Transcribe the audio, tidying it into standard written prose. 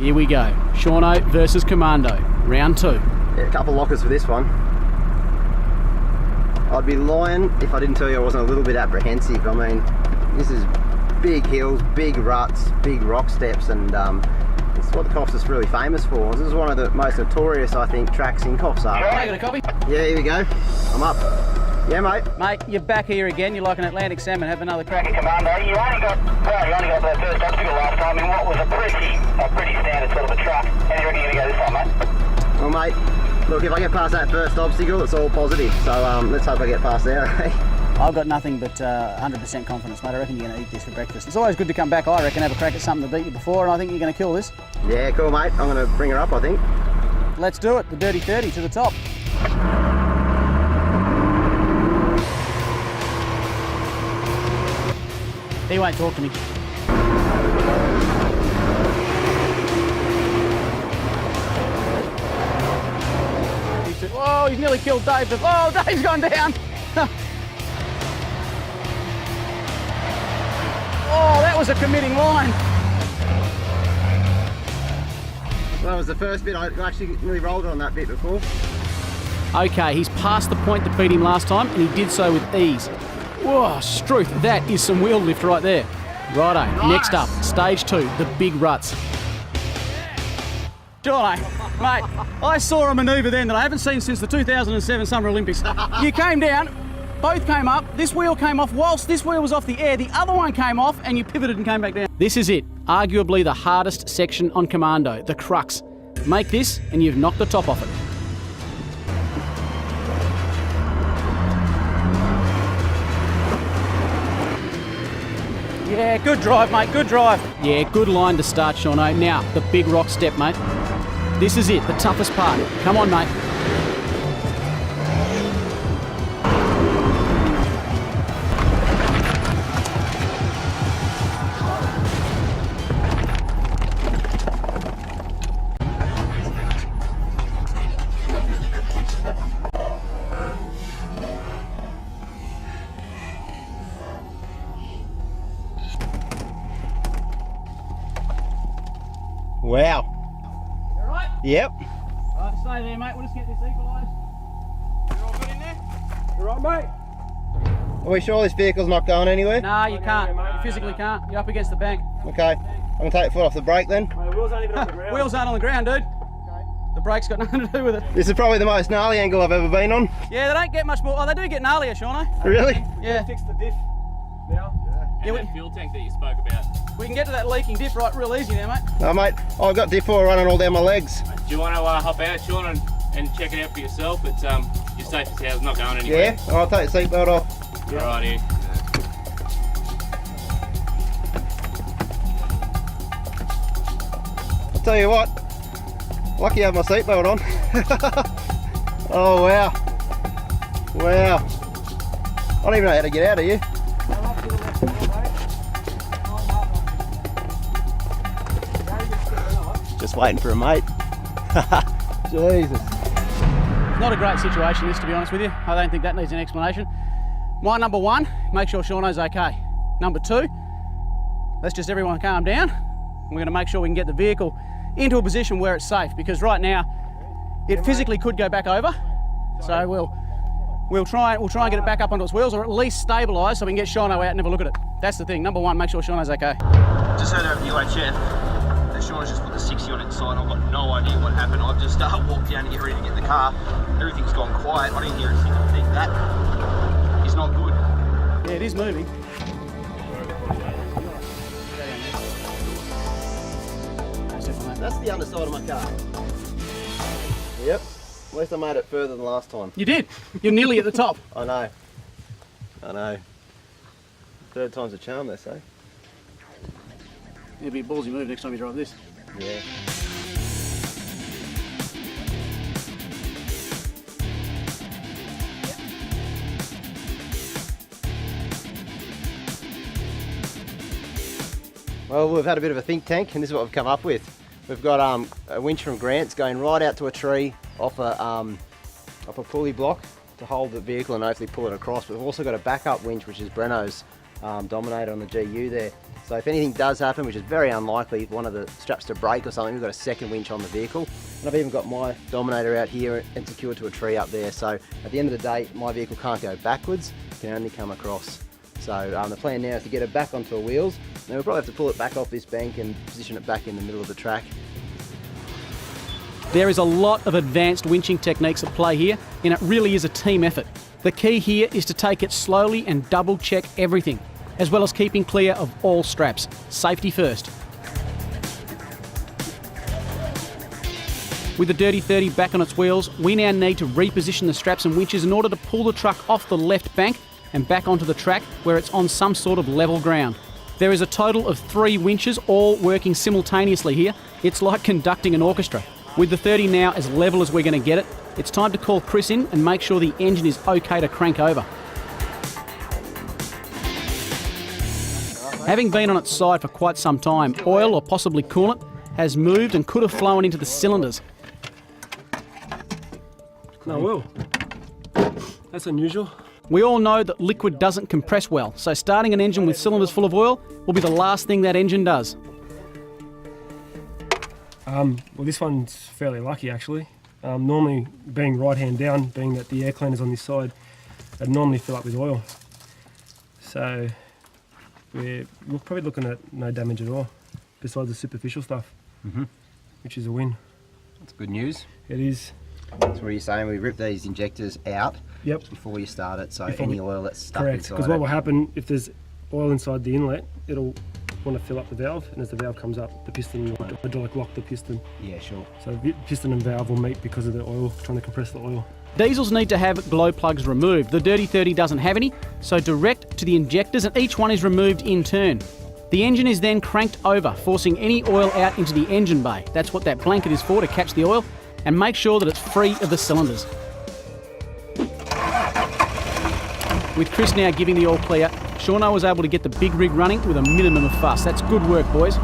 Here we go. Shauno versus Commando. Round 2. Yeah, a couple lockers for this one. I'd be lying if I didn't tell you I wasn't a little bit apprehensive. I mean, this is big hills, big ruts, big rock steps, and it's what the Coffs is really famous for. This is one of the most notorious, I think, tracks in Coffs. I got a copy? Yeah, here we go. I'm up. Yeah, mate. Mate, you're back here again. You're like an Atlantic salmon. Have another crack. Commando, you only got that first obstacle last time in what was a pretty standard sort of a truck. How do you reckon you're going to go this time, mate? Well, mate, look, if I get past that first obstacle, it's all positive. So let's hope I get past there. I've got nothing but 100% confidence, mate. I reckon you're going to eat this for breakfast. It's always good to come back, I reckon, have a crack at something that beat you before, and I think you're going to kill this. Yeah, cool, mate. I'm going to bring her up, I think. Let's do it. The Dirty 30 to the top. He won't talk to me. Oh, he's nearly killed Dave. Oh, Dave's gone down. Oh, that was a committing line. That was the first bit. I actually nearly rolled on that bit before. Okay, he's past the point that beat him last time, and he did so with ease. Whoa, Struth, that is some wheel lift right there. Righto, nice. Next up, stage 2, the big ruts. Jono, mate, I saw a manoeuvre then that I haven't seen since the 2007 Summer Olympics. You came down, both came up, this wheel came off whilst this wheel was off the air, the other one came off, and you pivoted and came back down. This is it, arguably the hardest section on Commando, the crux. Make this and you've knocked the top off it. Yeah, good drive, mate, good drive. Yeah, good line to start, Shauno. Now, the big rock step, mate. This is it, the toughest part. Come on, mate. Wow. You all right? Yep. All right, stay there, mate. We'll just get this equalised. You all good in there? You all right, mate? Are we sure this vehicle's not going anywhere? Nah, you can't. You physically can't. You're up against the bank. Okay. I'm going to take the foot off the brake then. Mate, wheels aren't even on the ground. Wheels aren't on the ground, dude. Okay. The brake's got nothing to do with it. This is probably the most gnarly angle I've ever been on. Yeah, they don't get much more. Oh, they do get gnarlier, Shauno. Really? Yeah. Fix the diff now. Yeah, that fuel tank that you spoke about. we can get to that leaking diff right real easy now, mate. No, mate. I've got diff oil running all down my legs. Do you want to hop out, Sean, and check it out for yourself? It's you're safe as hell. It's not going anywhere. Yeah? I'll take the seatbelt off. Yeah. Right here. I'll tell you what. Lucky I have my seatbelt on. Oh, wow. Wow. I don't even know how to get out of here. Just waiting for a mate. Jesus. Not a great situation, this, to be honest with you. I don't think that needs an explanation. My number one, make sure Shauno's okay. Number two, let's just everyone calm down. We're going to make sure we can get the vehicle into a position where it's safe, because right now it physically could go back over. So we'll try and get it back up onto its wheels, or at least stabilise so we can get Shauno out and have a look at it. That's the thing. Number one, make sure Shauno's okay. Just heard over UHF that Sean's just put the 60 on its side. I've got no idea what happened. I've just walked down to get ready to get in the car. Everything's gone quiet. I didn't hear a single thing. That is not good. Yeah, it is moving. That's the underside of my car. Yep. At least I made it further than last time. You did. You're nearly at the top. I know. I know. Third time's a charm, they say. It'll be a ballsy move next time you drive this. Yeah. Well, we've had a bit of a think tank, and this is what we've come up with. We've got a winch from Grant's going right out to a tree off a pulley block to hold the vehicle and hopefully pull it across. But we've also got a backup winch, which is Breno's Dominator on the GU there. So if anything does happen, which is very unlikely, one of the straps to break or something, we've got a second winch on the vehicle. And I've even got my Dominator out here and secured to a tree up there. So at the end of the day, my vehicle can't go backwards, it can only come across. So the plan now is to get it back onto our wheels. Now we'll probably have to pull it back off this bank and position it back in the middle of the track. There is a lot of advanced winching techniques at play here, and it really is a team effort. The key here is to take it slowly and double check everything, as well as keeping clear of all straps. Safety first. With the Dirty 30 back on its wheels, we now need to reposition the straps and winches in order to pull the truck off the left bank and back onto the track where it's on some sort of level ground. There is a total of 3 winches all working simultaneously here. It's like conducting an orchestra. With the 30 now as level as we're going to get it, it's time to call Chris in and make sure the engine is okay to crank over. Having been on its side for quite some time, oil or possibly coolant has moved and could have flown into the cylinders. No oil. That's unusual. We all know that liquid doesn't compress well, so starting an engine with cylinders full of oil will be the last thing that engine does. Well, this one's fairly lucky actually. Normally, being right hand down, being that the air cleaner's on this side, I'd normally fill up with oil. So we're probably looking at no damage at all, besides the superficial stuff, which is a win. That's good news. It is. So what are you saying? We rip these injectors out Yep. before you start it, so Before any we- oil that's stuck Correct, inside because what will it. happen if there's oil inside the inlet, it'll want to fill up the valve, and as the valve comes up, the piston will hydraulic lock the piston. Yeah, sure. So the piston and valve will meet because of the oil, trying to compress the oil. Diesels need to have glow plugs removed. The Dirty 30 doesn't have any, so direct to the injectors and each one is removed in turn. The engine is then cranked over, forcing any oil out into the engine bay. That's what that blanket is for, to catch the oil, and make sure that it's free of the cylinders. With Chris now giving the all clear, Shauno was able to get the big rig running with a minimum of fuss. That's good work, boys.